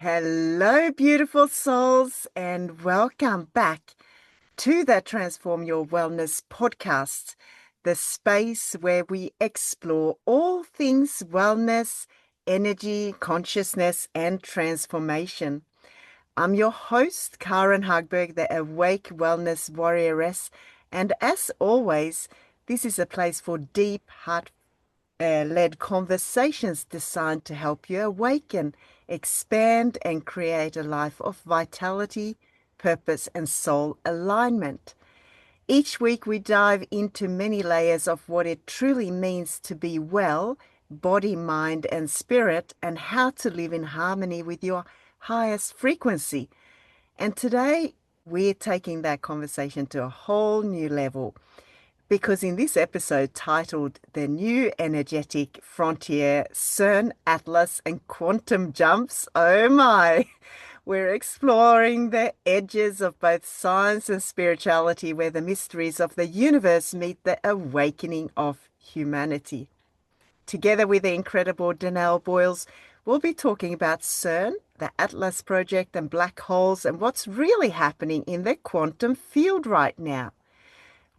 Hello, beautiful souls, and welcome back to the Transform Your Wellness podcast, the space where we explore all things wellness, energy, consciousness, and transformation. I'm your host, Karen Hagberg, the Awake Wellness Warrioress, and as always, this is a place for deep, heart led conversations designed to help you awaken, expand, and create a life of vitality, purpose, and soul alignment. Each week, we dive into many layers of what it truly means to be well, body, mind, and spirit, and how to live in harmony with your highest frequency. And today, we're taking that conversation to a whole new level. Because in this episode titled The New Energetic Frontier, CERN, Atlas, and Quantum Jumps, oh my, we're exploring the edges of both science and spirituality where the mysteries of the universe meet the awakening of humanity. Together with the incredible Danelle Boyles, we'll be talking about CERN, the Atlas Project, and black holes, and what's really happening in the quantum field right now.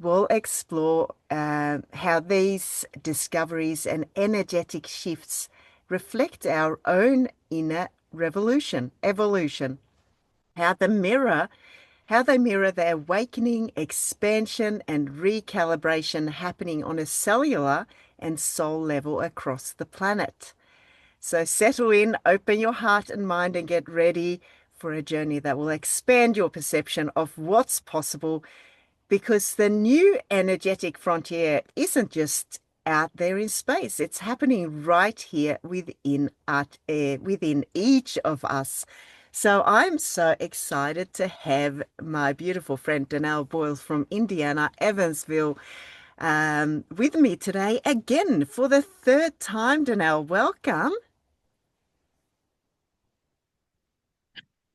We'll explore how these discoveries and energetic shifts reflect our own inner evolution, how they mirror the awakening, expansion, and recalibration happening on a cellular and soul level across the planet. So settle in, open your heart and mind, and get ready for a journey that will expand your perception of what's possible, because the new energetic frontier isn't just out there in space. It's happening right here within each of us. So I'm so excited to have my beautiful friend Danelle Boyles from Indiana, Evansville, with me today again for the third time. Danelle, welcome.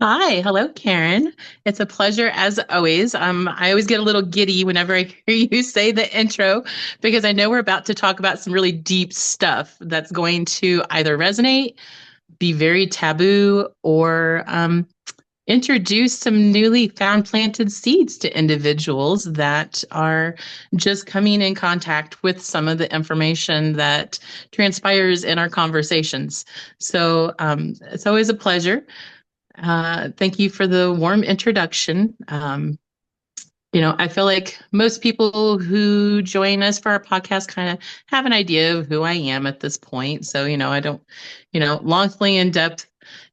Hi, hello, Karen. It's a pleasure as always. I always get a little giddy whenever I hear you say the intro because I know we're about to talk about some really deep stuff that's going to either resonate, be very taboo, or introduce some newly found planted seeds to individuals that are just coming in contact with some of the information that transpires in our conversations. So it's always a pleasure. Thank you for the warm introduction. I feel like most people who join us for our podcast kind of have an idea of who I am at this point. So, I don't, lengthy, in-depth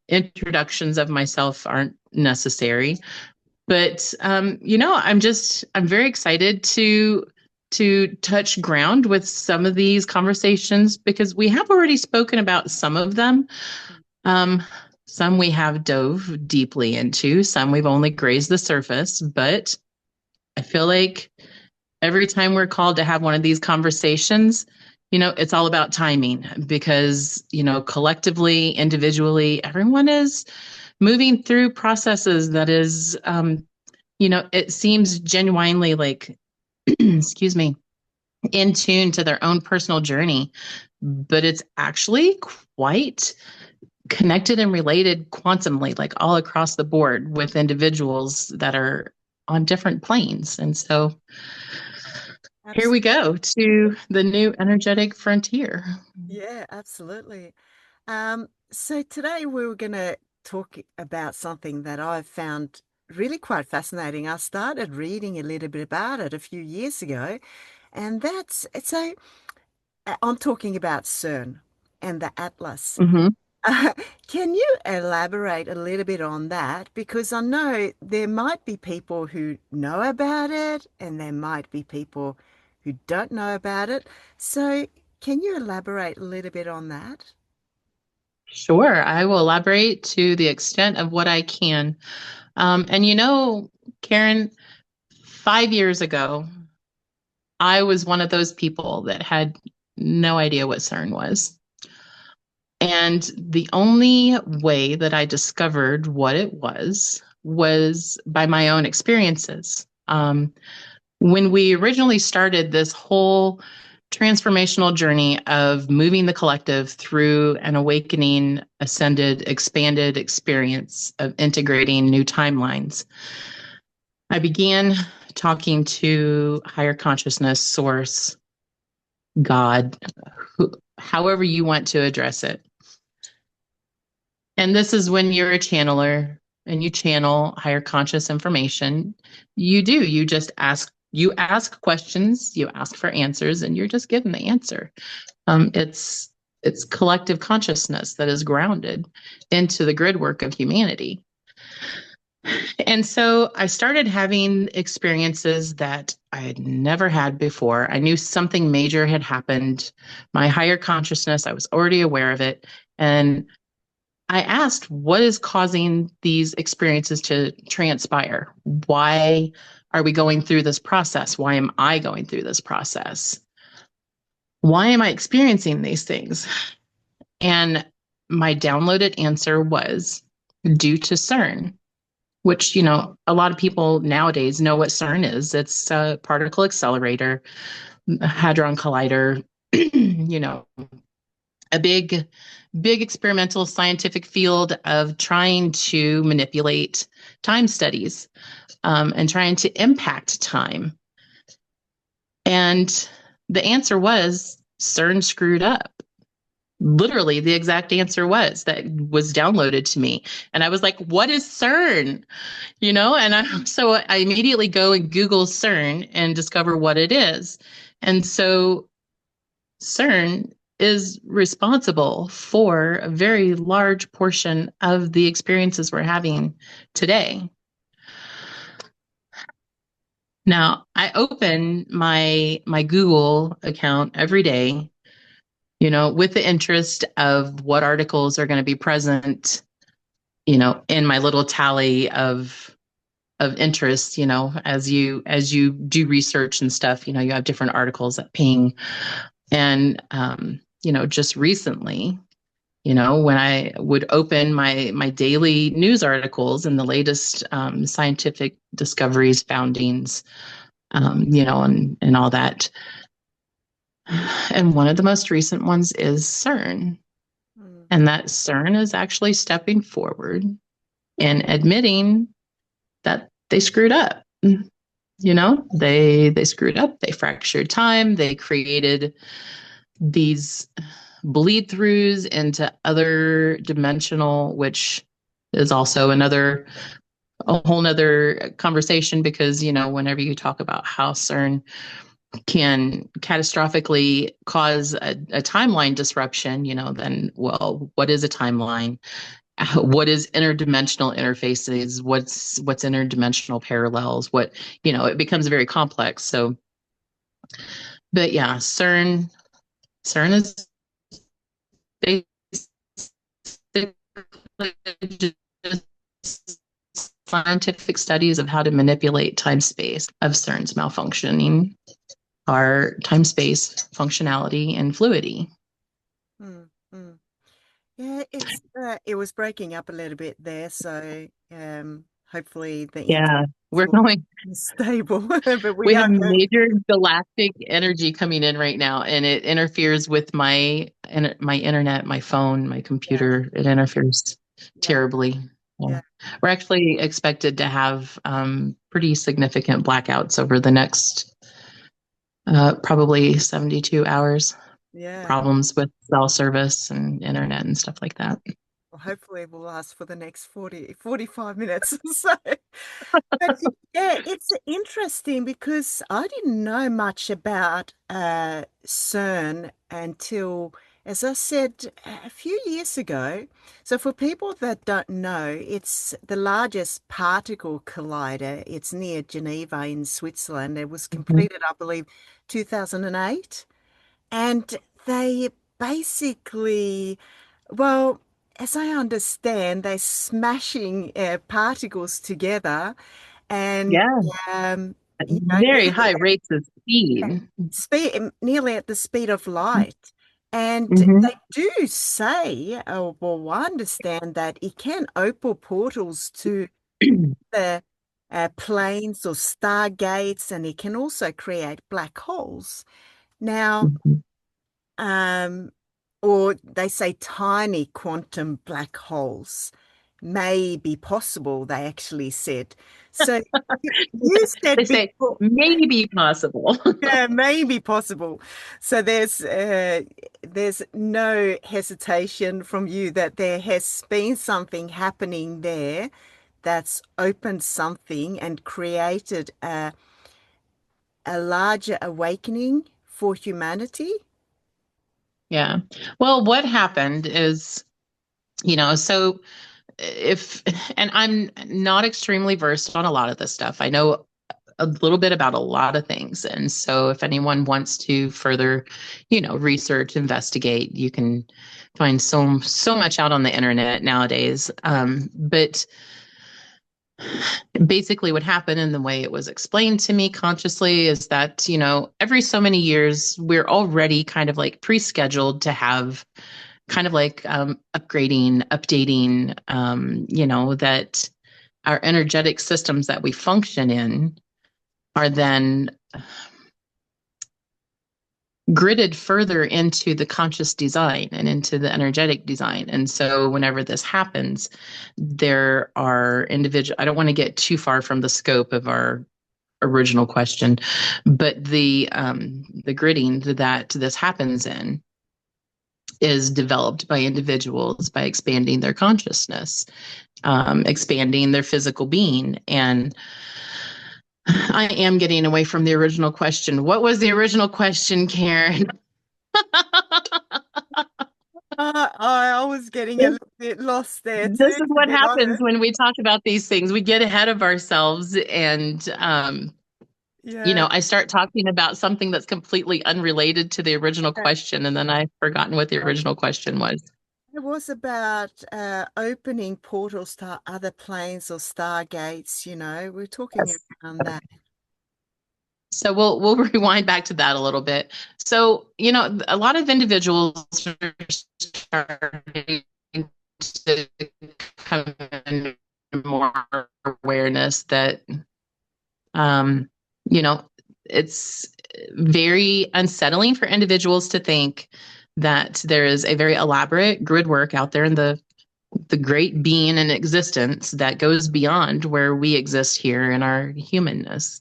introductions of myself aren't necessary. But, I'm very excited to touch ground with some of these conversations because we have already spoken about some of them. Some we have dove deeply into, some we've only grazed the surface, but I feel like every time we're called to have one of these conversations, it's all about timing because, collectively, individually, everyone is moving through processes that is, it seems genuinely like, excuse me, in tune to their own personal journey, but it's actually quite connected and related quantumly, like all across the board with individuals that are on different planes. And so here we go to the new energetic frontier. Yeah, absolutely. So today we were going to talk about something that I've found really quite fascinating. I started reading a little bit about it a few years ago, and I'm talking about CERN and the Atlas. Mm-hmm. Can you elaborate a little bit on that? Because I know there might be people who know about it, and there might be people who don't know about it. So can you elaborate a little bit on that? Sure, I will elaborate to the extent of what I can. And Karen, 5 years ago, I was one of those people that had no idea what CERN was. And the only way that I discovered what it was by my own experiences. When we originally started this whole transformational journey of moving the collective through an awakening, ascended, expanded experience of integrating new timelines. I began talking to higher consciousness, source, God, however you want to address it. And this is when you're a channeler and you channel higher conscious information. You just ask questions, you ask for answers, and you're just given the answer. It's collective consciousness that is grounded into the grid work of humanity. And so I started having experiences that I had never had before. I knew something major had happened. My higher consciousness, I was already aware of it. And I asked, what is causing these experiences to transpire? Why are we going through this process? Why am I going through this process? Why am I experiencing these things? And my downloaded answer was due to CERN, which, a lot of people nowadays know what CERN is. It's a particle accelerator, hadron collider, a big experimental scientific field of trying to manipulate time studies, and trying to impact time. And the answer was CERN screwed up. Literally, the exact answer was downloaded to me. And I was like, what is CERN? So I immediately go and Google CERN and discover what it is. And so CERN is responsible for a very large portion of the experiences we're having today. Now, I open my Google account every day, with the interest of what articles are going to be present, in my little tally of interest, as you do research and stuff, you have different articles that ping. And just recently, when I would open my daily news articles and the latest scientific discoveries, foundings, and all that. And one of the most recent ones is CERN. And that CERN is actually stepping forward and admitting that they screwed up. They screwed up. They fractured time. They created these bleed throughs into other dimensional, which is also a whole nother conversation, because, whenever you talk about how CERN can catastrophically cause a timeline disruption, then, well, what is a timeline? What is interdimensional interfaces? What's interdimensional parallels? It becomes very complex. So, but yeah, CERN is basically just scientific studies of how to manipulate time space of CERN's malfunctioning, our time space functionality and fluidity. Mm-hmm. Yeah, it was breaking up a little bit there, so hopefully the Yeah, we're internet going. is stable. But We we have are going. major galactic energy coming in right now, and it interferes with my internet, my phone, my Yeah, computer. It interferes yeah, terribly. Yeah. yeah. We're actually expected to have pretty significant blackouts over the next probably 72 hours. Yeah. Problems with cell service and internet and stuff like that. Well, hopefully it will last for the next 45 minutes or so. But yeah, it's interesting because I didn't know much about CERN until, as I said, a few years ago. So for people that don't know, it's the largest particle collider. It's near Geneva in Switzerland. It was Mhm. completed, I believe, 2008. And they basically, well, as I understand, they're smashing particles together and Yeah, at very nearly high rates of speed. nearly at the speed of light. And Hmm. they do say, oh, well, I understand that it can open portals to the planes or stargates, and it can also create black holes. Now, Mhm. um, or they say tiny quantum black holes may be possible, they actually said. So you They said say before, maybe possible. yeah, may be possible. So there's no hesitation from you that there has been something happening there that's opened something and created a larger awakening for humanity. Yeah. Well, what happened is, so if, and I'm not extremely versed on a lot of this stuff. I know a little bit about a lot of things. And so if anyone wants to further, research, investigate, you can find so much out on the internet nowadays. But basically what happened and the way it was explained to me consciously is that, every so many years, we're already kind of like pre-scheduled to have kind of like upgrading, updating, that our energetic systems that we function in are then gridded further into the conscious design and into the energetic design. And so whenever this happens, there are individual, I don't want to get too far from the scope of our original question, but the gridding that this happens in is developed by individuals by expanding their consciousness, expanding their physical being. And I am getting away from the original question. What was the original question, Karen? I was getting a this, little bit lost there this too, is to what be happens honest. when we talk about these things. We get ahead of ourselves and Yeah. I start talking about something that's completely unrelated to the original question, and then I've forgotten what the original question was. It was about opening portals to other planes or stargates, we're talking Yes. around that. So we'll rewind back to that a little bit. So, a lot of individuals are starting to come in more awareness that um, you know, it's very unsettling for individuals to think that there is a very elaborate grid work out there in the great being in existence that goes beyond where we exist here in our humanness.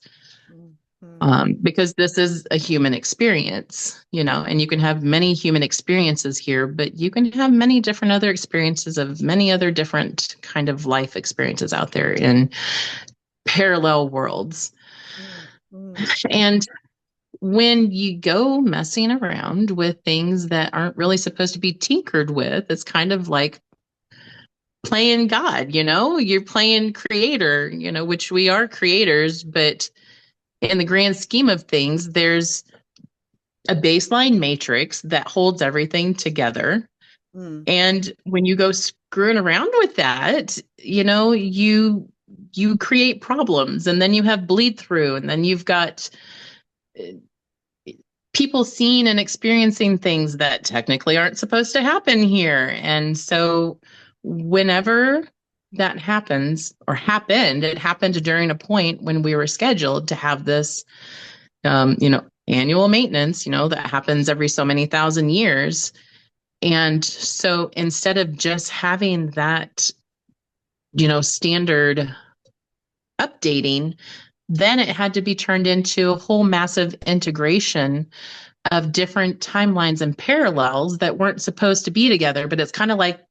Mm, mm, Because this is a human experience, and you can have many human experiences here, but you can have many different other experiences of many other different kind of life experiences out there in parallel worlds. mm, mm, And when you go messing around with things that aren't really supposed to be tinkered with, it's kind of like playing God, you're playing creator, which we are creators, but in the grand scheme of things, there's a baseline matrix that holds everything together. mm, And when you go screwing around with that, you create problems, and then you have bleed through, and then you've got people seeing and experiencing things that technically aren't supposed to happen here. And so whenever that happens or happened, it happened during a point when we were scheduled to have this annual maintenance, that happens every so many thousand years. And so instead of just having that, standard updating, then it had to be turned into a whole massive integration of different timelines and parallels that weren't supposed to be together. But it's kind of like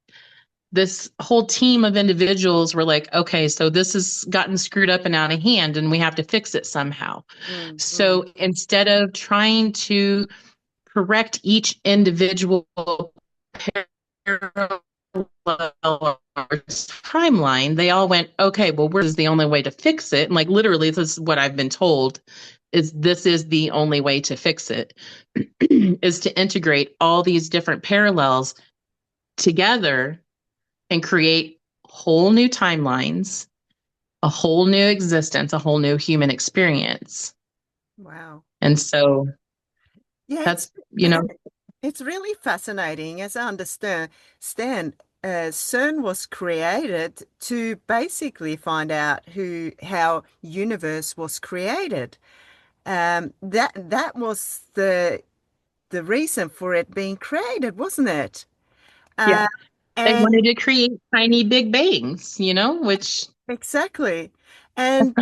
this whole team of individuals were like, okay, so this has gotten screwed up and out of hand, and we have to fix it somehow. mm, mm, So instead of trying to correct each individual parallel timeline, they all went, okay, well, where's the only way to fix it? And like literally, this is what I've been told is this is the only way to fix it is to integrate all these different parallels together and create whole new timelines, a whole new existence, a whole new human experience. wow. And so Yeah, that's, it's really fascinating. As I understand, Stan, CERN was created to basically find out how universe was created. That was the the reason for it being created, wasn't it? Yeah. Uh, They and wanted to create tiny big bangs, which exactly. And,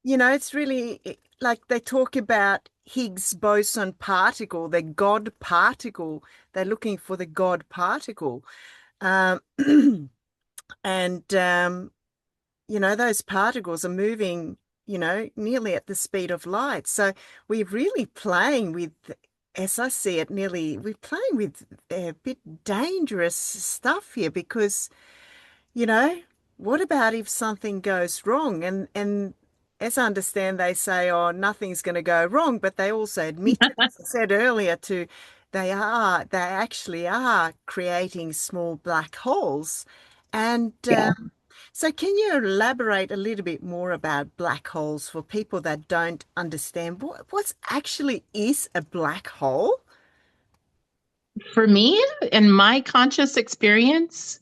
it's really like they talk about Higgs boson particle, the God particle. They're looking for the God particle. Um, and, those particles are moving, nearly at the speed of light. So we're really playing with, as I see it, we're playing with a bit dangerous stuff here because you know, what about if something goes wrong? And as I understand, they say, oh, nothing's going to go wrong, but they also admitted, as I said earlier, they actually are creating small black holes. And yeah. so can you elaborate a little bit more about black holes for people that don't understand what's actually is a black hole? For me, in my conscious experience,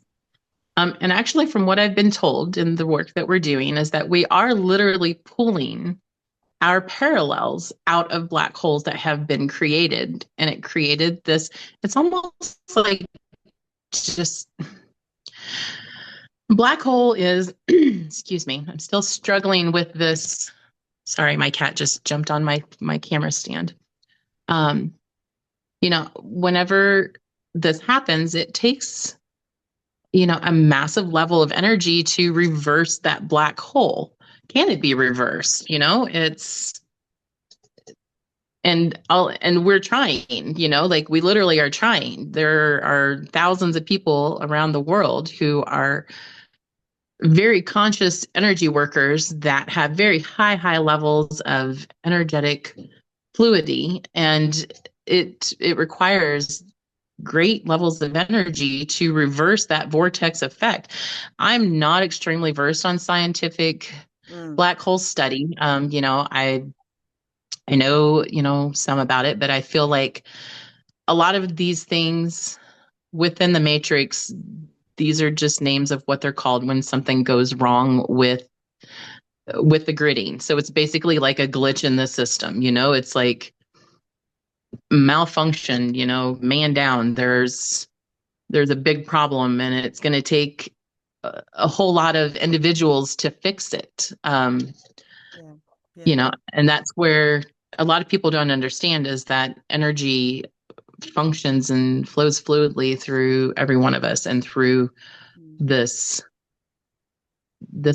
and actually from what I've been told in the work that we're doing, is that we are literally pulling our parallels out of black holes that have been created. And it created this, it's almost like just black hole is, excuse me, I'm still struggling with this. Sorry, my cat just jumped on my camera stand. Um, Whenever this happens, it takes, a massive level of energy to reverse that black hole. Can it be reversed? It's and we're trying, like we literally are trying. There are thousands of people around the world who are very conscious energy workers that have very high levels of energetic fluidity, and it requires great levels of energy to reverse that vortex effect. I'm not extremely versed on scientific Mm, black hole study. I know, some about it, but I feel like a lot of these things within the matrix, these are just names of what they're called when something goes wrong with the gridding. So it's basically like a glitch in the system, it's like malfunction, man down. There's a big problem and it's going to take a whole lot of individuals to fix it. yeah, yeah, And that's where a lot of people don't understand is that energy functions and flows fluidly through every one of us and through mm, this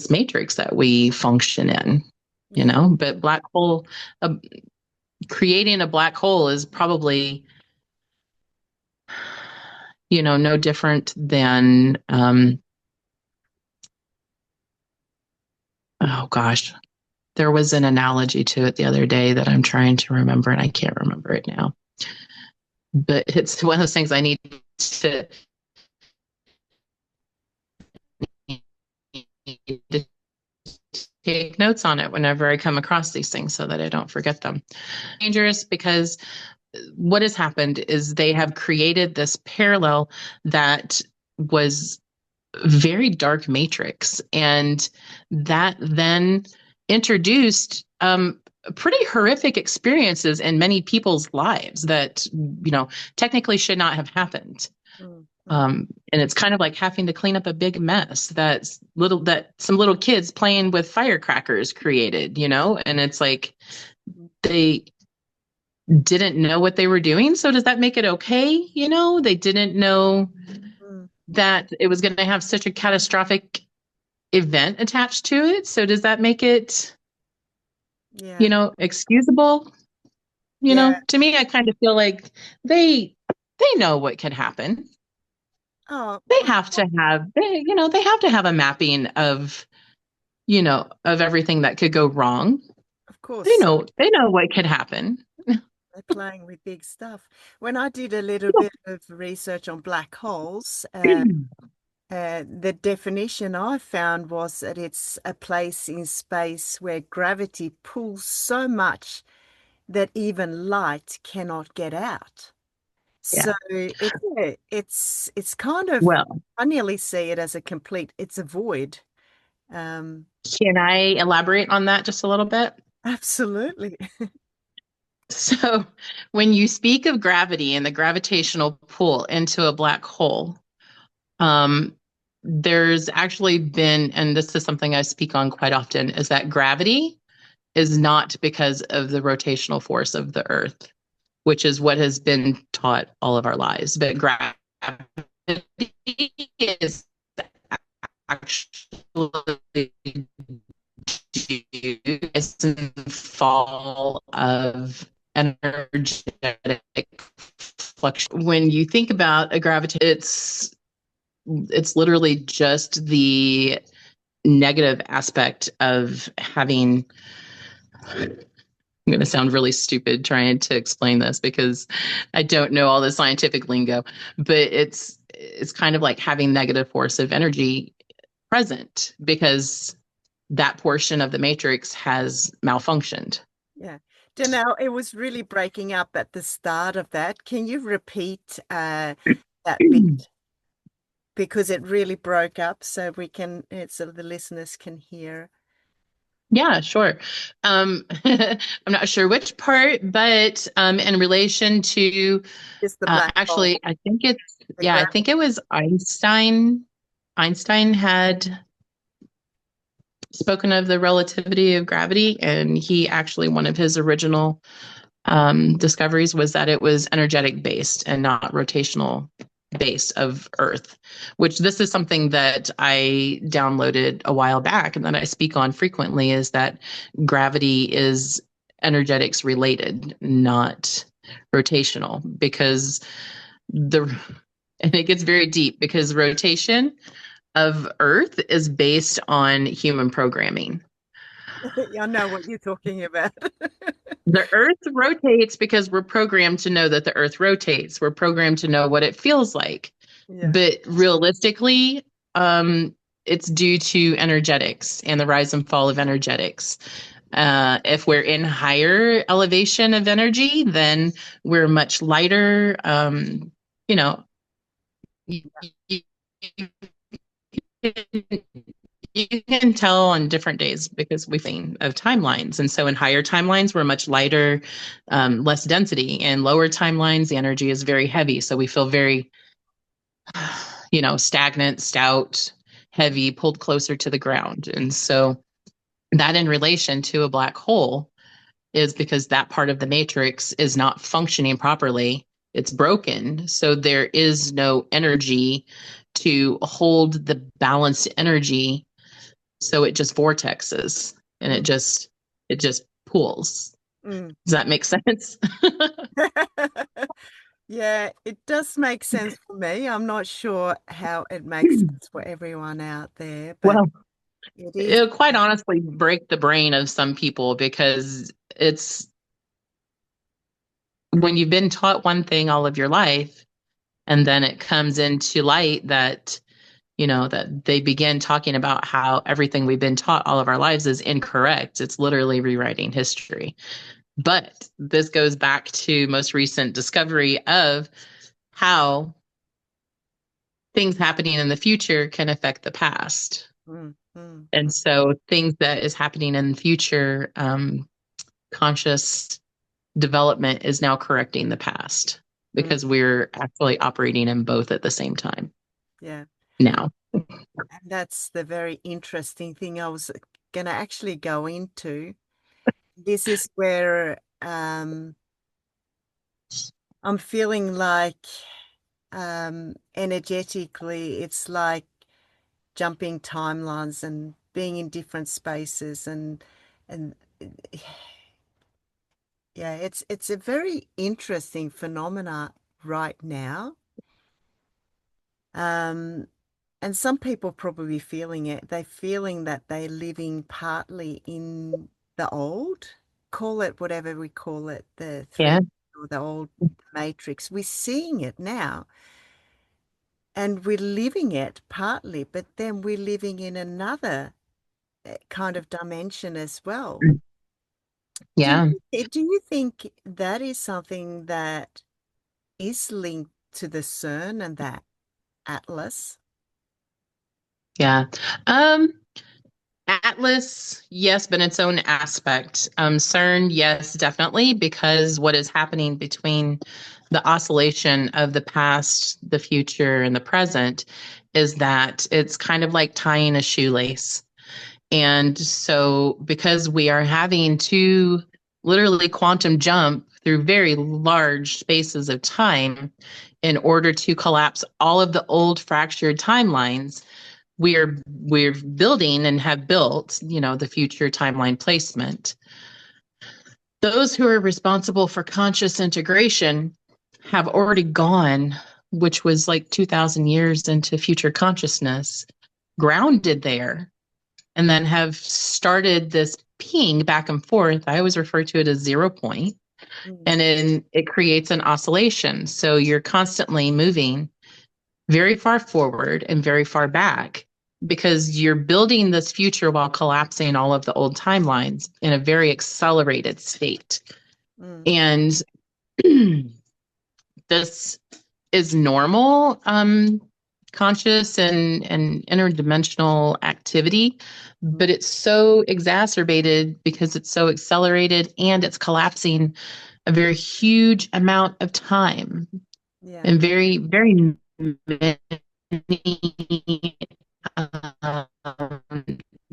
matrix that we function in, yeah, but black hole, uh, creating a black hole is probably, no different than, oh gosh, there was an analogy to it the other day that I'm trying to remember and I can't remember it now. But it's one of those things I need to take notes on it whenever I come across these things so that I don't forget them. Dangerous because what has happened is they have created this parallel that was very dark matrix, and that then introduced pretty horrific experiences in many people's lives that technically should not have happened. mm, mm, And it's kind of like having to clean up a big mess that some little kids playing with firecrackers created, and it's like mm, they didn't know what they were doing. So does that make it okay? They didn't know mm. that it was going to have such a catastrophic event attached to it. So does that make it, Yeah, excusable? yeah. To me, I kind of feel like they know what could happen. Oh, They have to have they have to have a mapping of everything that could go wrong. of course. They know what could happen. They're playing with big stuff. When I did a little bit of research on black holes, the definition I found was that it's a place in space where gravity pulls so much that even light cannot get out. Yeah. So it's kind of Well, I nearly see it as it's a void. Um, can I elaborate on that just a little bit? absolutely. So when you speak of gravity and the gravitational pull into a black hole, um, there's actually been, and this is something I speak on quite often, is that gravity is not because of the rotational force of the Earth, which is what has been taught all of our lives. But gravity is actually due to some fall of energetic fluctuation. When you think about a gravitation, it's literally just the negative aspect of having. I'm going to sound really stupid trying to explain this because I don't know all the scientific lingo, but it's kind of like having negative force of energy present because that portion of the matrix has malfunctioned. Yeah. Danelle, it was really breaking up at the start of that. Can you repeat that bit? Because it really broke up so we can, so the listeners can hear. Yeah, sure. I'm not sure which part, but in relation to Just the black hole, actually, I think it's the yeah, I think it was Einstein. Einstein had spoken of the relativity of gravity, and he actually one of his original discoveries was that it was energetic based and not rotational based of Earth, which this is something that I downloaded a while back and that I speak on frequently is that gravity is energetics related, not rotational, because the and it gets very deep because rotation of Earth is based on human programming. I know what you're talking about. The Earth rotates because we're programmed to know that the Earth rotates. We're programmed to know what it feels like. Yeah. But realistically, it's due to energetics and the rise and fall of energetics. If we're in higher elevation of energy, then we're much lighter. You know, you, you, you can tell on different days because we think of timelines. And so in higher timelines, we're much lighter, less density. And lower timelines, the energy is very heavy. So we feel very, stagnant, stout, heavy, pulled closer to the ground. And so that in relation to a black hole is because that part of the matrix is not functioning properly. It's broken. So there is no energy to hold the balanced energy, so it just vortexes and Mm, it just pools. mm. Does that make sense? Yeah, it does make sense for me. I'm not sure how it makes sense for everyone out there, but Well, it is. it'll quite honestly break the brain of some people because it's when you've been taught one thing all of your life and then it comes into light that that they begin talking about how everything we've been taught all of our lives is incorrect. It's literally rewriting history. But this goes back to most recent discovery of how things happening in the future can affect the past. Mm, mm, And mm, so things that is happening in the future, conscious development is now correcting the past mm. because we're actually operating in both at the same time Yeah. now. And that's the very interesting thing I was going to actually go into. This is where I'm feeling like energetically, it's like jumping timelines and being in different spaces and yeah, it's a very interesting phenomena right now. Um, and some people probably feeling it. They're feeling that they're living partly in the old, call it whatever we call it, the Yeah. 3D or the old matrix. We're seeing it now. And we're living it partly, but then we're living in another kind of dimension as well. Yeah. Do you think that is something that is linked to the CERN and that atlas? Yeah. Um, Atlas, yes, but its own aspect. CERN, yes, definitely, because what is happening between the oscillation of the past, the future, and the present is that it's kind of like tying a shoelace. And so, because we are having to literally quantum jump through very large spaces of time in order to collapse all of the old fractured timelines, we're building and have built, the future timeline placement. Those who are responsible for conscious integration have already gone, which was like 2000 years into future consciousness, grounded there, and then have started this ping back and forth. I always refer to it as 0 point, Mm. and then it creates an oscillation. So you're constantly moving very far forward and very far back because you're building this future while collapsing all of the old timelines in a very accelerated state. Mm. And this is normal conscious and interdimensional activity, Mm. but it's so exacerbated because it's so accelerated and it's collapsing a very huge amount of time Yeah. and very, very many um,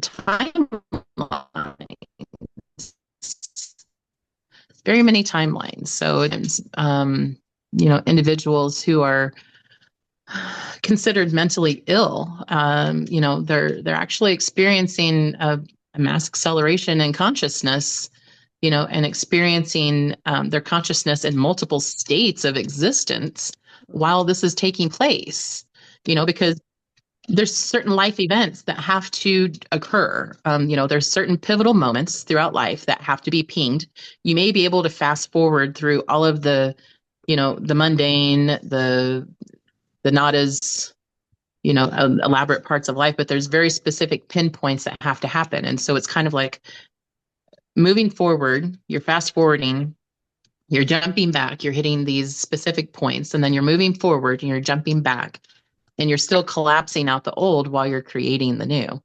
timelines, very many timelines. So, individuals who are considered mentally ill, they're actually experiencing a mass acceleration in consciousness, and experiencing their consciousness in multiple states of existence Mm. while this is taking place, because there's certain life events that have to occur. There's certain pivotal moments throughout life that have to be pinged. You may be able to fast forward through all of the mundane, the not as, elaborate parts of life, but there's very specific pinpoints that have to happen. And so it's kind of like moving forward, you're fast forwarding, you're jumping back, you're hitting these specific points, and then you're moving forward and you're jumping back and you're still collapsing out the old while you're creating the new.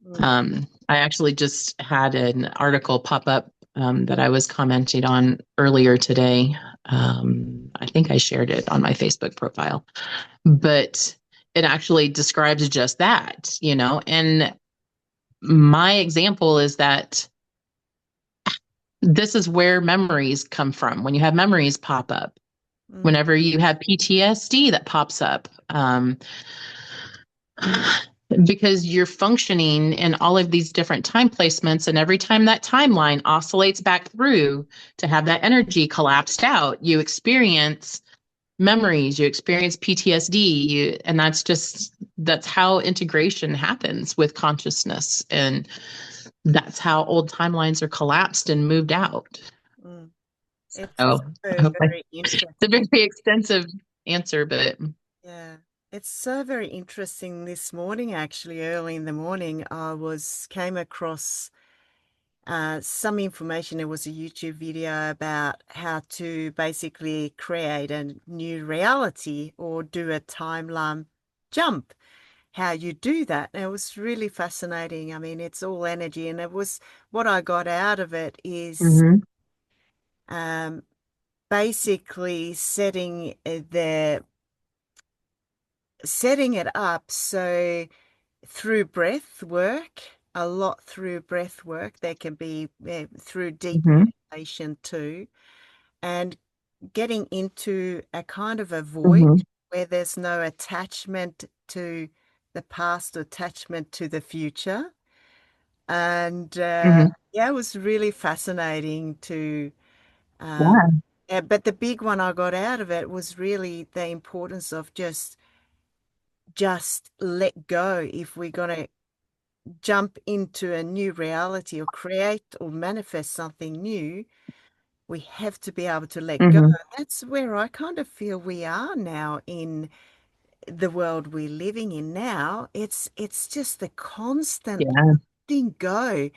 Mm. I actually just had an article pop up that I was commenting on earlier today. I think I shared it on my Facebook profile, but it actually describes just that, and my example is that this is where memories come from. When you have memories pop up, Mm. whenever you have PTSD that pops up, because you're functioning in all of these different time placements, and every time that timeline oscillates back through to have that energy collapsed out, you experience memories, you experience PTSD, and that's how integration happens with consciousness, and that's how old timelines are collapsed and moved out. Mm. It's So I so hope very it's a very interesting. extensive answer, but Yeah. It's so very interesting. This morning, actually, early in the morning, I was came across some information. There was a YouTube video about how to basically create a new reality or do a timeline jump, how you do that. And it was really fascinating. I mean, it's all energy, and it was what I got out of it is Mhm, um, basically setting it up so through breath work, a lot through breath work. There can be through deep mhm, meditation too, and getting into a kind of a void mhm, where there's no attachment to the past or attachment to the future. And mhm. yeah, it was really fascinating to, um, Yeah. yeah, but the big one I got out of it was really the importance of just let go if we're going to jump into a new reality or create or manifest something new. We have to be able to let go. Mhm. That's where I kind of feel we are now in the world we're living in now. It's just the constant Yeah. letting go.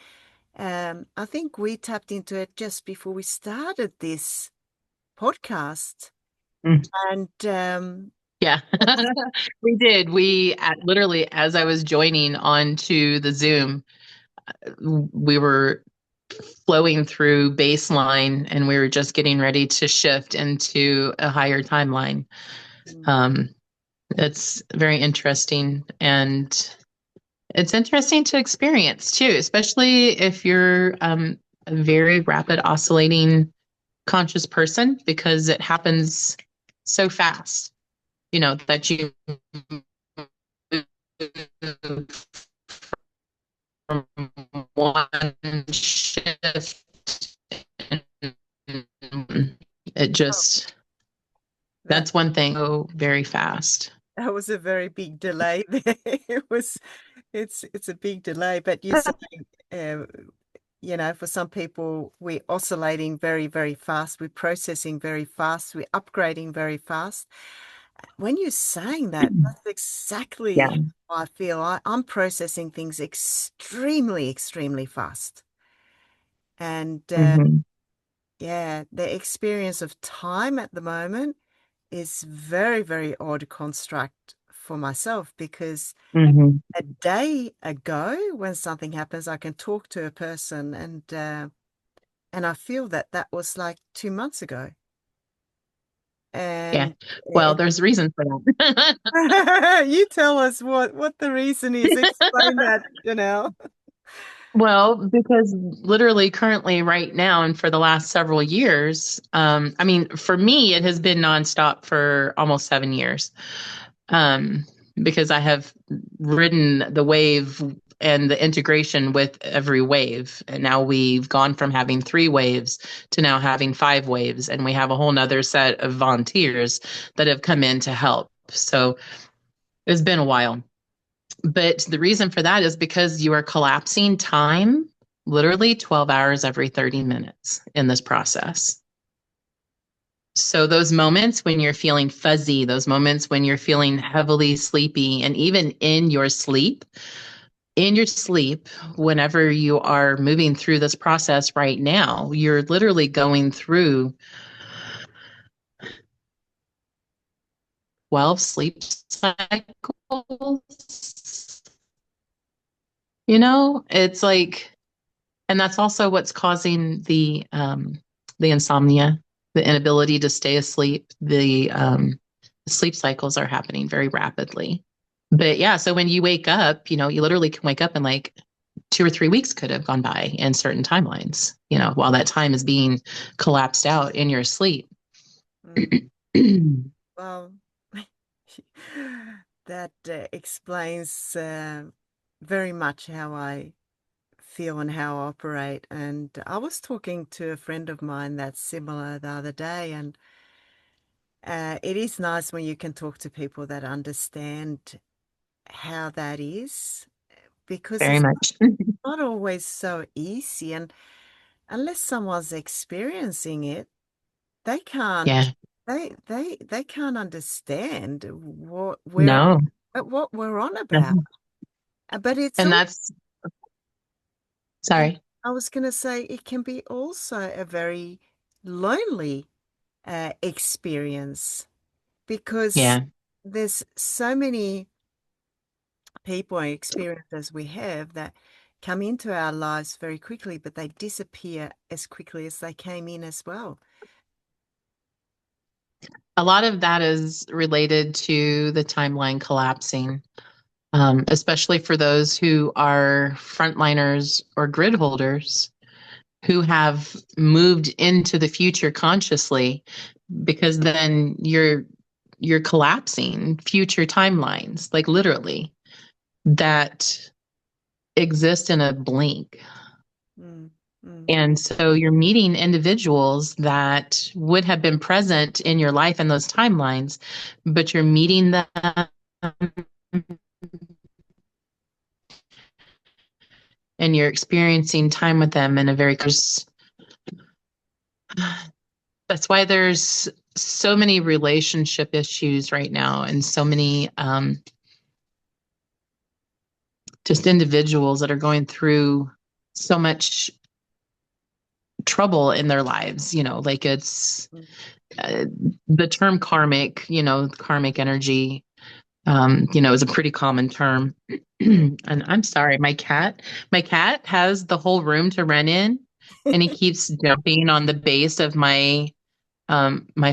I think we tapped into it just before we started this podcast, Mm. and Yeah. We did. Literally, as I was joining onto the Zoom, we were flowing through baseline and we were just getting ready to shift into a higher timeline. Mm. Um, it's very interesting, and it's interesting to experience too, especially if you're a very rapid oscillating conscious person, because it happens so fast, that you move from one shift. It just, That that's one thing. Go very fast. that was a very big delay there. It's a big delay, but you're saying, uh, for some people, we're oscillating very, very fast. We're processing very fast. We're upgrading very fast. When you're saying that, that's Yeah. exactly how I feel. I'm processing things extremely, extremely fast. And Hmm. yeah, the experience of time at the moment is very, very odd construct for myself because Hmm. a day ago when something happens, I can talk to a person and I feel that that was like 2 months ago. Yeah. And Well, there's reason for that. you tell us what the reason is. Explain that, Janelle. Well, because literally currently right now and for the last several years, I mean, for me, it has been nonstop for almost 7 years. Um, because I have ridden the wave and the integration with every wave. And now we've gone from having 3 waves to now having 5 waves. And we have a whole nother set of volunteers that have come in to help. So it's been a while. But the reason for that is because you are collapsing time literally 12 hours every 30 minutes in this process. So those moments when you're feeling fuzzy, those moments when you're feeling heavily sleepy, and even in your sleep, whenever you are moving through this process right now, you're literally going through 12 sleep cycles. It's like, and that's also what's causing the insomnia, the inability to stay asleep. The sleep cycles are happening very rapidly. But yeah, so when you wake up, you literally can wake up and like 2 or 3 weeks could have gone by in certain timelines, while that time is being collapsed out in your sleep. Mm, well, that explains very much how I feel and how I operate. And I was talking to a friend of mine that's similar the other day, and it is nice when you can talk to people that understand how that is, because Very it's much. not always so easy. And unless someone's experiencing it, they can't Yeah. they can't understand No. what we're on about. Mhm. But it's And all, that's, and sorry. I was going to say it can be also a very lonely experience because Yeah. there's so many people and experiences we have that come into our lives very quickly, but they disappear as quickly as they came in as well. A lot of that is related to the timeline collapsing, especially for those who are frontliners or grid holders who have moved into the future consciously, because then you're collapsing future timelines, like literally, that exist in a blink. Mm, mm, And so you're meeting individuals that would have been present in your life in those timelines, but you're meeting them and you're experiencing time with them in a very, that's why there's so many relationship issues right now, and so many just individuals that are going through so much trouble in their lives, like it's mm, uh, the term karmic, karmic energy. Is a pretty common term. Mm. And I'm sorry, my cat has the whole room to run in, and he keeps jumping on the base of my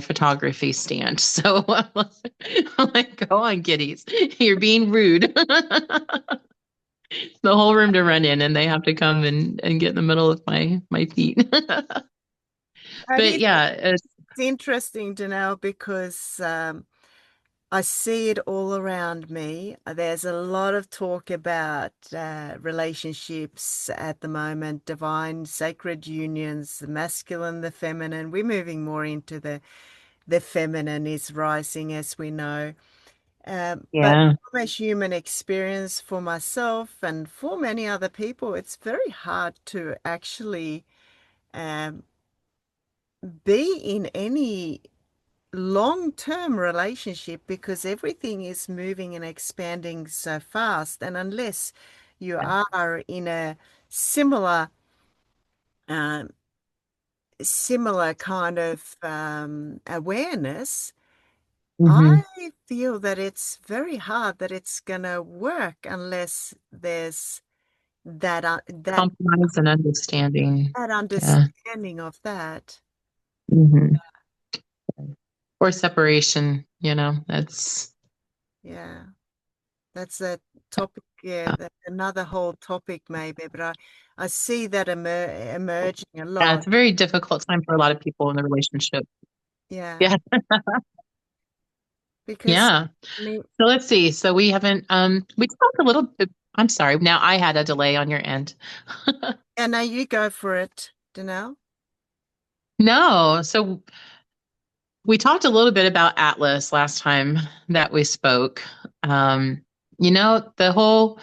photography stand. So I'm like, go on, kitties. You're being rude. The whole room to run in, and they have to come and get in the middle of my feet. It But is yeah, it's, interesting to know because I see it all around me. There's a lot of talk about relationships at the moment, divine, sacred unions, the masculine, the feminine. We're moving more into the feminine is rising, as we know. But yeah, from a human experience for myself and for many other people, it's very hard to actually um, be in any long-term relationship because everything is moving and expanding so fast. And unless you are in a similar, um, similar kind of awareness, hmm, I feel that it's very hard that it's gonna work unless there's compromise and understanding. that Yeah. understanding of that. Hmm. Or separation, that's Yeah, that's a topic. Yeah, that's another whole topic maybe, but I see that emerging a yeah, lot. it's a very difficult time for a lot of people in the relationship. Yeah, Yeah. because Yeah. I mean, So let's see. So we talked a little bit. I'm sorry. Now I had a delay on your end. yeah, no, you go for it, Danelle. No. So we talked a little bit about Atlas last time that we spoke. Um, the whole,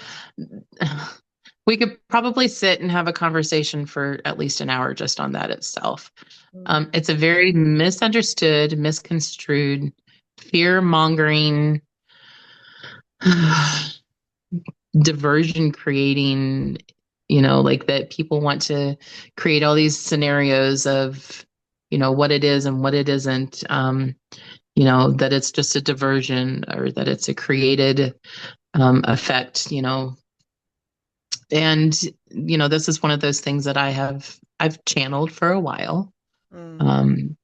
we could probably sit and have a conversation for at least an hour just on that itself. Mm, It's a very misunderstood, misconstrued, fear mongering, diversion creating, like that people want to create all these scenarios of, what it is and what it isn't. That it's just a diversion or that it's a created effect, and this is one of those things that I've channeled for a while. mm,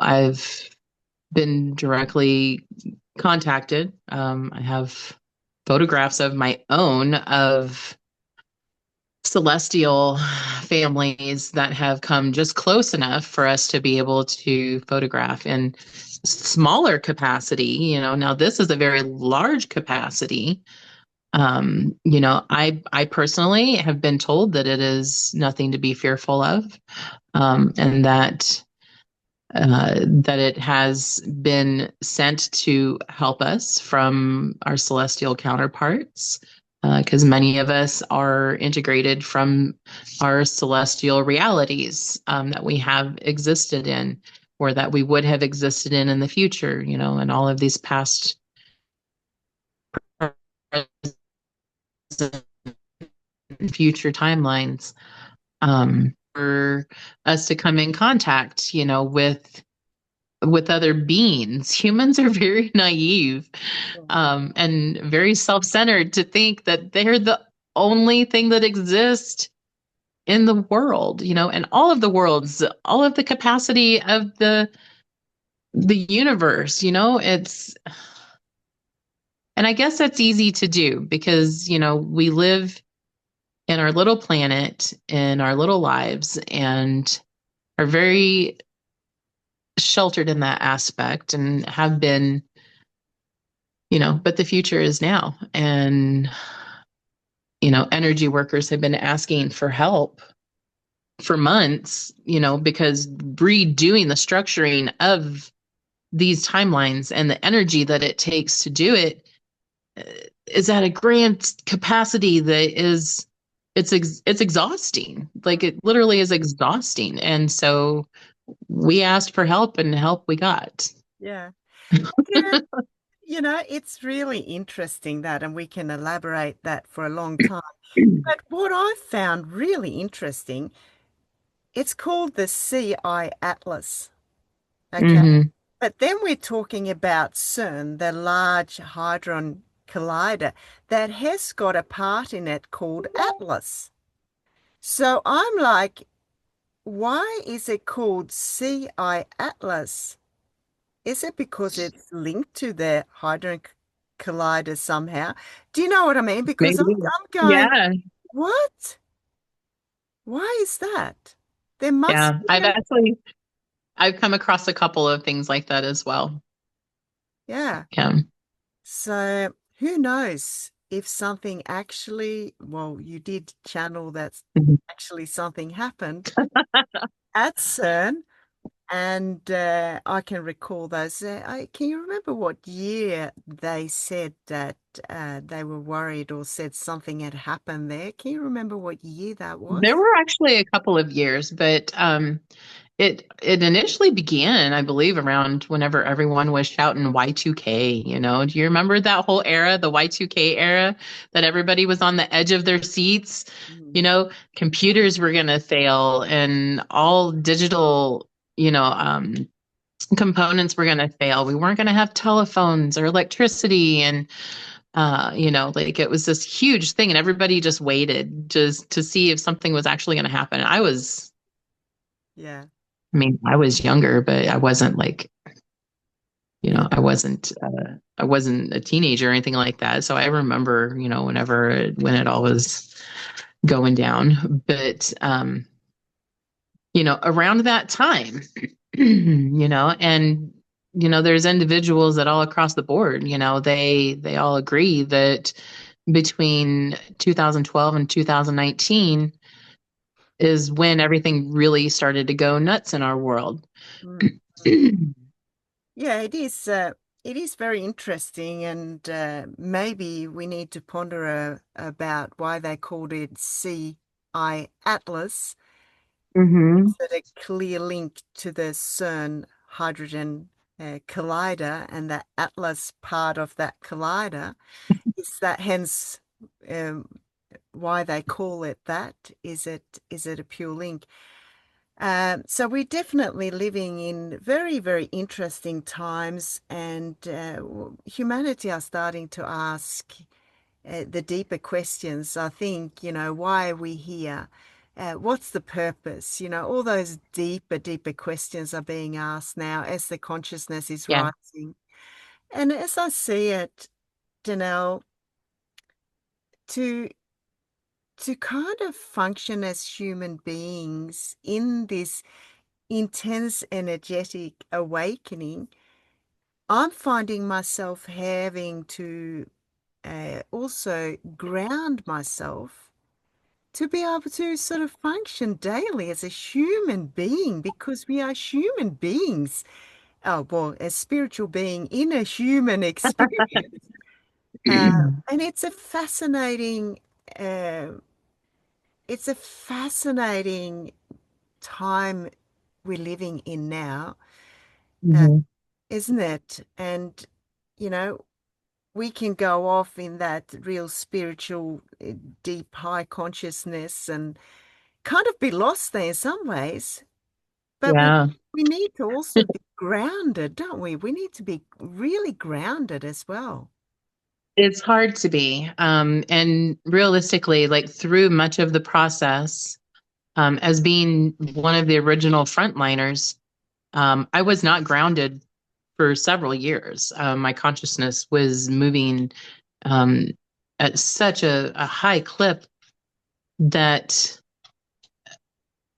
I've been directly contacted. I have photographs of my own of celestial families that have come just close enough for us to be able to photograph in smaller capacity. Now this is a very large capacity. I personally have been told that it is nothing to be fearful of, and that it has been sent to help us from our celestial counterparts, because many of us are integrated from our celestial realities that we have existed in, or that we would have existed in the future, and all of these past, present, future timelines, for us to come in contact, with other beings. Humans are very naive, mm. and very self-centered to think that they're the only thing that exists in the world, and all of the worlds, all of the capacity of the universe, and I guess that's easy to do because, we live in our little planet, in our little lives, and are very sheltered in that aspect and have been, but the future is now. And, energy workers have been asking for help for months, because redoing the structuring of these timelines and the energy that it takes to do it uh, is at a grand capacity that is it's exhausting. Like it literally is exhausting. And so we asked for help and help we got. Yeah. Yeah, it's really interesting that, and we can elaborate that for a long time. But what I found really interesting, it's called the CI Atlas. Okay. Hmm. But then we're talking about CERN, the Large Hadron Collider, that has got a part in it called Atlas. So I'm like, why is it called CI Atlas? Is it because it's linked to the Hadron Collider somehow? Do you know what I mean? Because Maybe. I'm going, Yeah. what? Why is that? There must Yeah. be a, I've come across a couple of things like that as well. yeah. Yeah. So who knows if something actually, well, you did channel that Mhm. actually something happened at CERN. And I can recall those. Can you remember what year they said that they were worried or said something had happened there? Can you remember what year that There was? were actually a couple of years, but it initially began, I believe, around whenever everyone was shouting Y2K, you know. Do you remember that whole era, the Y2K era, that everybody was on the edge of their seats? You Mm, know, computers were going to fail and all digital, you know, components were going to fail. We weren't going to have telephones or electricity and you know, like it was this huge thing and everybody just waited just to see if something was actually going to happen. yeah, I mean, I was younger, but I wasn't like, you yeah, know, I wasn't a teenager or anything like that. So I remember, you know, when it all was going down. But, you know, around that time, you know, and, you know, there's individuals that all across the board, you know, they all agree that between 2012 and 2019 is when everything really started to go nuts in our world. mm, yeah. It is very interesting, and maybe we need to ponder about why they called it CI Atlas. Hmm. Is it a clear link to the CERN Hydrogen Collider and the Atlas part of that collider? Is that hence um, why they call it that? Is it a pure link? So we're definitely living in very, very interesting times, and humanity are starting to ask the deeper questions. I think, why are we here? What's the purpose? All those deeper, deeper questions are being asked now as the consciousness is Yeah. rising. And as I see it, Danelle, to kind of function as human beings in this intense energetic awakening, I'm finding myself having to also ground myself to be able to sort of function daily as a human being because we are human beings. Oh, well, a spiritual being in a human experience. Uh, and uh, it's a fascinating time we're living in now, uh, Hmm. isn't it? And, you know, we can go off in that real spiritual, deep, high consciousness and kind of be lost there in some ways. But Yeah. we need to also be grounded, don't we? We need to be really grounded as well. It's hard to be. And realistically, like through much of the process, as being one of the original frontliners, I was not grounded for several years. My consciousness was moving um, at such a high clip that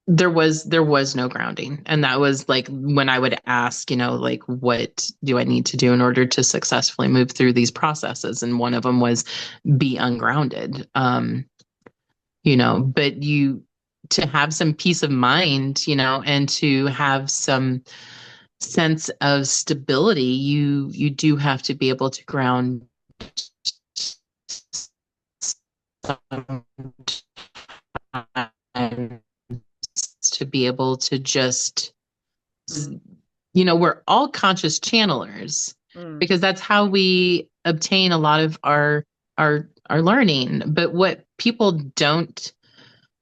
there was no grounding. And that was like when I would ask, you know, like, what do I need to do in order to successfully move through these processes? And one of them was be ungrounded. You know, but you to have some peace of mind, you know, and to have some sense of stability, you do have to be able to ground to be able to just, Mm, you know, we're all conscious channelers mm, because that's how we obtain a lot of our learning. But what people don't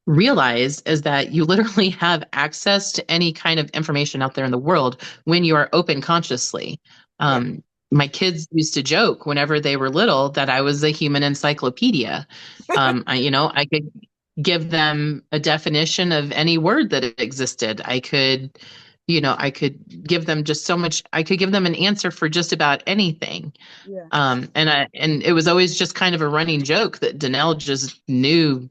realize is that you literally have access to any kind of information out there in the world when you are open consciously. Yeah. My kids used to joke whenever they were little that I was a human encyclopedia. I could give them a definition of any word that existed. I could give them just so much. I could give them an answer for just about anything. Yeah. And it was always just kind of a running joke that Danelle just knew,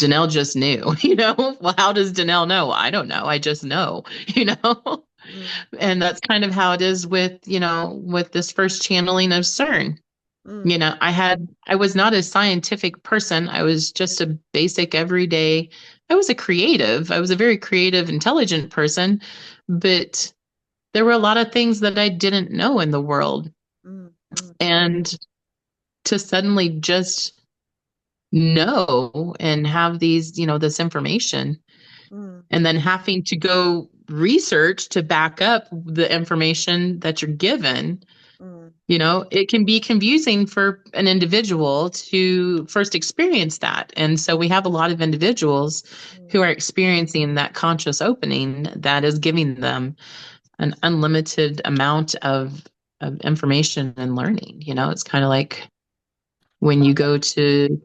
Well, how does Danelle know? I don't know. I just know, you know? Mm, And that's kind of how it is with this first channeling of CERN. mm, I was not a scientific person. I was just a basic everyday, I was a creative. I was a very creative, intelligent person, but there were a lot of things that I didn't know in the world. mm, mm, And to suddenly just know and have this information mm, and then having to go research to back up the information that you're given, mm, it can be confusing for an individual to first experience that. And so we have a lot of individuals who mm. are experiencing that conscious opening that is giving them an unlimited amount of information and learning. It's kind of like when you go to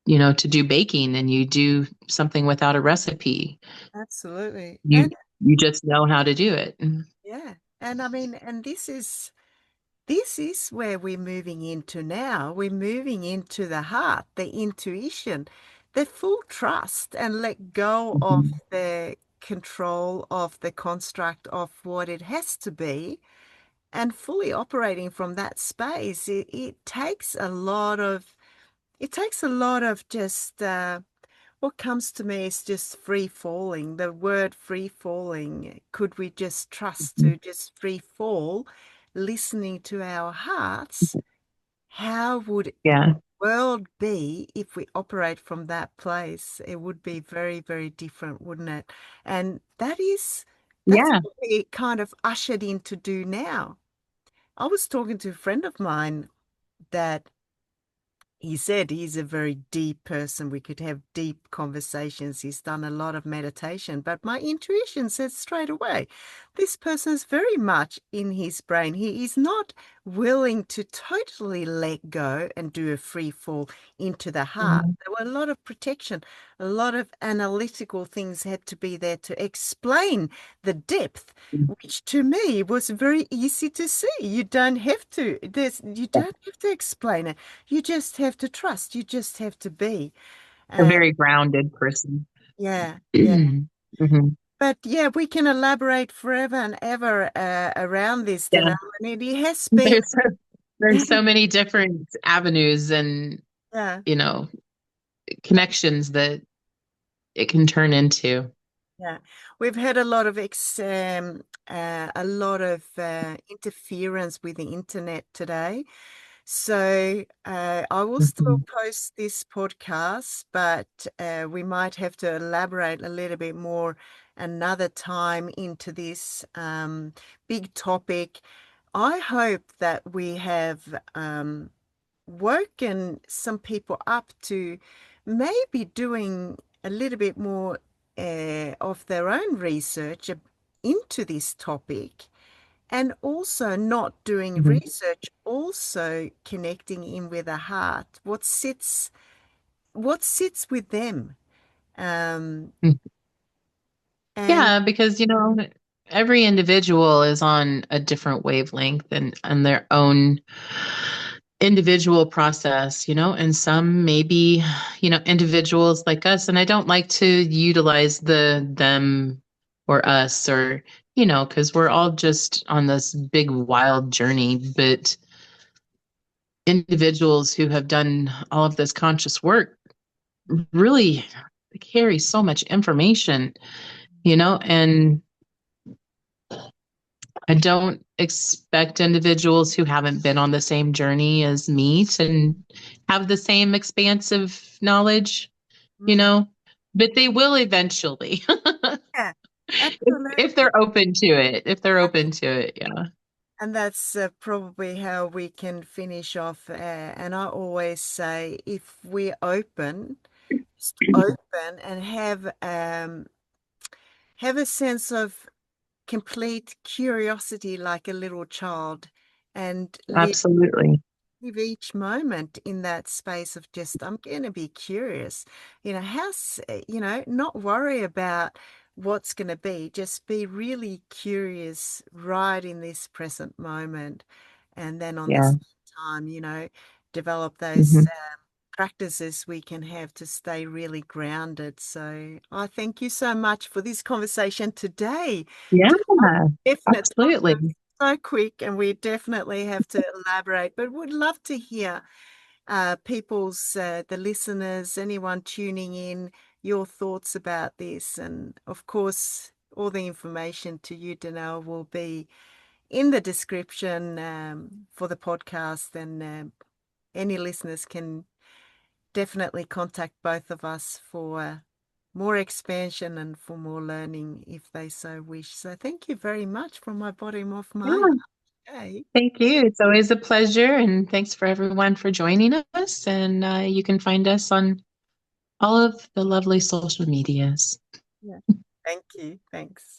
do baking and you do something without a recipe. Absolutely. You you just know how to do it. Yeah. And I mean, and this is where we're moving into now. We're moving into the heart, the intuition, the full trust and let go of Mhm. the control of the construct of what it has to be and fully operating from that space. It takes a lot of just what comes to me is just free falling. The word free falling. Could we just trust to just free fall, listening to our hearts? How would Yeah. world be if we operate from that place? It would be very, very different, wouldn't it? And that's Yeah. what we kind of ushered in to do now. I was talking to a friend of mine that he said he's a very deep person. We could have deep conversations. He's done a lot of meditation, but my intuition said straight away, this person's very much in his brain. He is not willing to totally let go and do a free fall into the heart. Mhm. There were a lot of protection, a lot of analytical things had to be there to explain the depth, which to me was very easy to see. You don't have to explain it. You just have to trust. You just have to be. A And very grounded person. yeah, yeah. Mhm. But yeah, we can elaborate forever and ever around this, Yeah. Danelle. And it has been, There's so many different avenues and yeah, you know connections that it can turn into. yeah. We've had a lot of interference with the internet today. So I will still Mhm. post this podcast, but we might have to elaborate a little bit more another time into this big topic. I hope that we have woken some people up to maybe doing a little bit more of their own research into this topic and also not doing Mhm. research, also connecting in with the heart, what sits with them. Um, and Yeah, because every individual is on a different wavelength and their own individual process, and some maybe, individuals like us, and I don't like to utilize the them or us or, because we're all just on this big wild journey, but individuals who have done all of this conscious work really carry so much information, and I don't expect individuals who haven't been on the same journey as me to have the same expansive knowledge, you mm, know, but they will eventually yeah, if they're absolutely. open to it. If they're open to it, yeah. And that's probably how we can finish off. And I always say, if we're open just open and have a sense of complete curiosity like a little child and Absolutely. live each moment in that space of just, I'm going to be curious, not worry about what's going to be, just be really curious right in this present moment. And then on the Yeah. same time, develop those Hmm. practices we can have to stay really grounded. So I thank you so much for this conversation today. Yeah, Definite time absolutely. goes so quick, and we definitely have to elaborate, but would love to hear the listeners, anyone tuning in, your thoughts about this. And of course, all the information to you, Danelle, will be in the description for the podcast. And any listeners can definitely contact both of us for more expansion and for more learning if they so wish. So thank you very much from my bottom of my Yeah. heart. Okay. Thank you. It's always a pleasure. And thanks for everyone for joining us. And you can find us on all of the lovely social medias. Yeah. Thank you. Thanks.